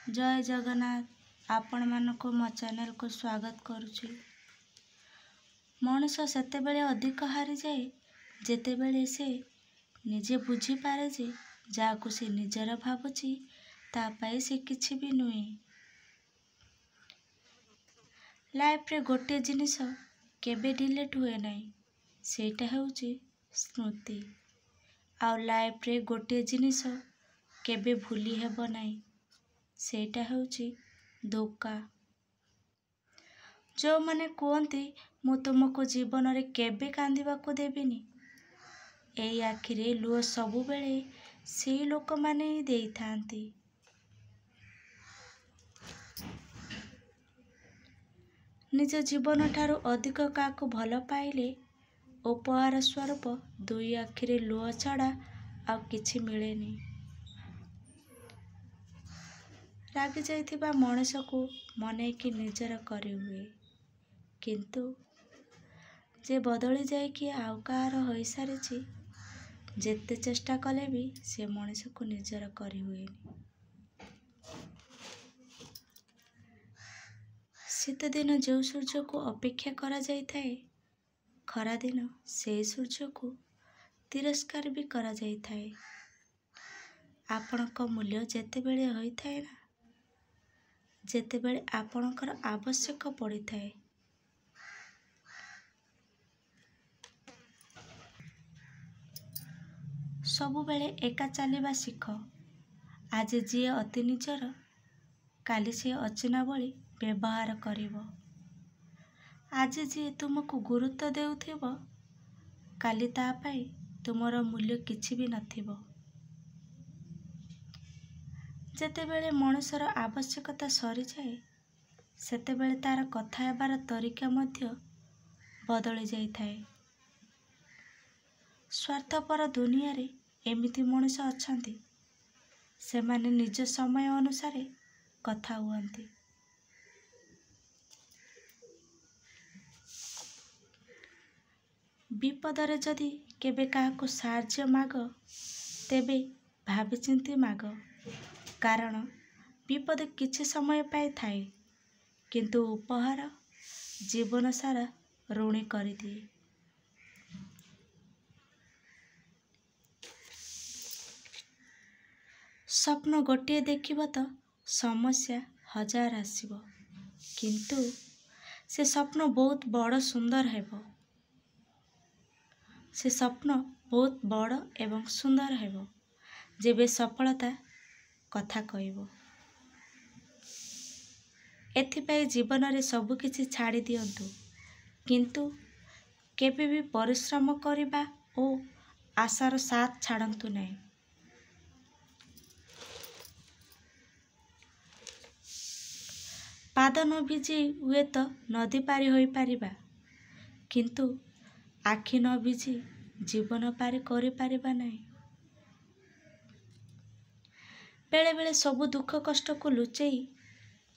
जय जगन्नाथ आपण मानक मो चैनल को स्वागत करुछि। मनुष्य सेतेबेले अधिक हारी जाए जेतेबेले से निजे बुझी पारे जे जाको से निजर भाबुछि ता पाई से किछि भी नुहे। लाइफ रे गोटे जिनिस केबे डिलीट हुए नहीं, सेटा हेउछि स्मृति। आ लाइफ रे गोटे जिनिस केबे भूली हेबो नहीं, सेटा हेउछि धोखा। जो माने कहते मु तुमको जीवन रे केबे कांदिबा को देबिनी, एई आखिरे लुह सबु बेले से लोक माने ही देई थांती। निज जीवन ठारू अधिक काको भल पाइले उपहार स्वरूप दुई आखिरे लुह छड़ा आउ किछि मिलेनी। रागी जाइथिबा मनुष्य को मने कि निजर करी हुए, किंतु जे बदली जाए कि आउ कार होई सारिछि जेते चेष्टा कले भी से मनुष्य को निजर करी हुएनी। शीत दिन जो सूर्य को अपेक्षा करा जाई थाए, खरा दिन से सूर्य को तिरस्कार भी करा जाई थाए। आपनक मूल्य जेतेबेले होई थाए ना, जेतेबेले आपनकर आवश्यक पड़ी थाए। सबु बेले एका चलिबा शिख। आज जी अति निजर काली से अचिना बली व्यवहार करिवो। आज जी तुमको गुरुत्व देउथिबो काली ता पाई तुमर मूल्य किछि भी नथिबो। जेतेबेले मनुष्यर आवश्यकता सरी जाए सेतेबेले तार कथा हेबार तरीका मध्य बदली जाई थाए। स्वार्थपर दुनिया रे एमिति मनुष्य अछंती, सेमाने निज समय अनुसारे कथा हुअंती। विपदरे जदि केबे काहाको साहाय्य माग तेबे भाबी चिंती माग, कारण विपद किछि समय पाए थाए किंतु उपहार जीवन सारा ऋणी करि दिए। स्वप्न गोटे देखिब तो समस्या हजार आसीब, किंतु से स्वप्न बहुत बड़ सुंदर हेबो। से स्वप्न बहुत बड़ एवं सुंदर हेबो जेबे सफलता कथा कहबो। एथिपाई जीवन रे सबु किछि छाड़ी दियंतु, किंतु केबे भी परिश्रम करिबा ओ आशार साथ छाड़ंतु नहीं। पाद न भिजी हुए तो नदी पारी होई पारिबा, किंतु आखि न भिजी जीवन पारी करि पारिबा नहीं। बेले बेले सबु दुख कष्ट को लुचेई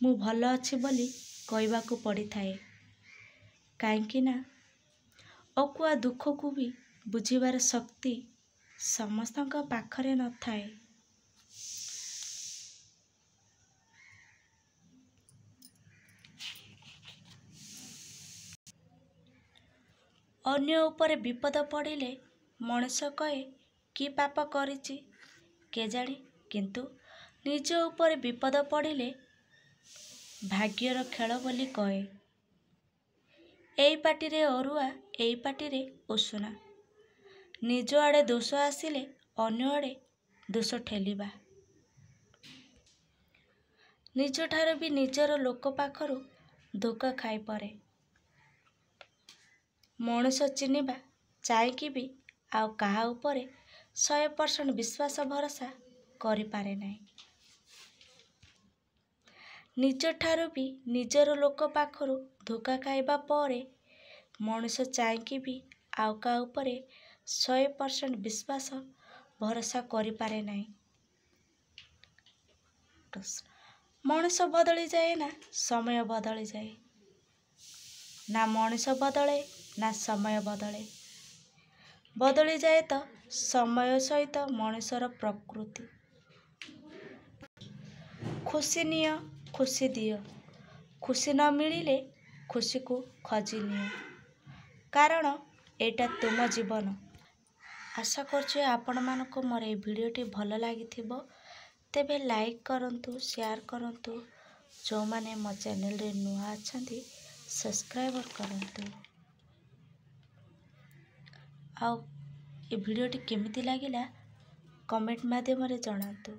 मु भल अछि बोली कहबा को पड़ी थाए, काहेकि ना अकुआ दुख को भी बुझिबार शक्ति समस्तक पाखरे न थाए। अन्य ऊपर विपद पड़िले मनुष्य कहे कि पाप करिछि केजाणी, किंतु निज ऊपर विपद पड़िले भाग्यर खेल बोली कहे। एई पाटी रे अरुआ एई पाटी रे उषुना, निज आड़े दोष आसिले अन्य आड़े दोष ठेलिबा। निज ठारो भी निजर लोक पाखरु धोखा खाई परे। मनुष्य चिन्हिबा चाहिकी भी आउ काहा उपरे 100% विश्वास भरोसा करि पारे नहीं। निज ठारो भी निजर लोक पाखरु धोखा खाइबा परे मनुष्य चाहिकी भी आउ काहा उपरे 100% विश्वास भरोसा करि पारे नहीं। मनुष्य बदली जाए ना समय बदली जाए, ना मनुष्य बदले ना समय बदले। बदली जाए तो समय सहित मनुष्यर प्रकृति। ଖୁସି ନିଅ, ଖୁସି ଦିଅ। ଖୁସି ନ ମିଳିଲେ ଖୁସିକୁ ଖୋଜି ନିଅ, କାରଣ ଏଇଟା ତୁମ ଜୀବନ। ଆଶା କରୁଛି ଆପଣମାନଙ୍କୁ ମୋର এই ଭିଡ଼ିଓଟି ଭଲ ଲାଗିଥିବ। ତେବେ ଲାଇକ୍ କରନ୍ତୁ, ସେୟାର କରନ୍ତୁ। ଯେଉଁମାନେ ମୋ ଚ୍ୟାନେଲରେ ନୂଆ ଅଛନ୍ତି ସବସ୍କ୍ରାଇବ୍ କରନ୍ତୁ। ଆଉ ଏ ଭିଡ଼ିଓଟି କେମିତି ଲାଗିଲା କମେଣ୍ଟ ମାଧ୍ୟମରେ ଜଣାନ୍ତୁ।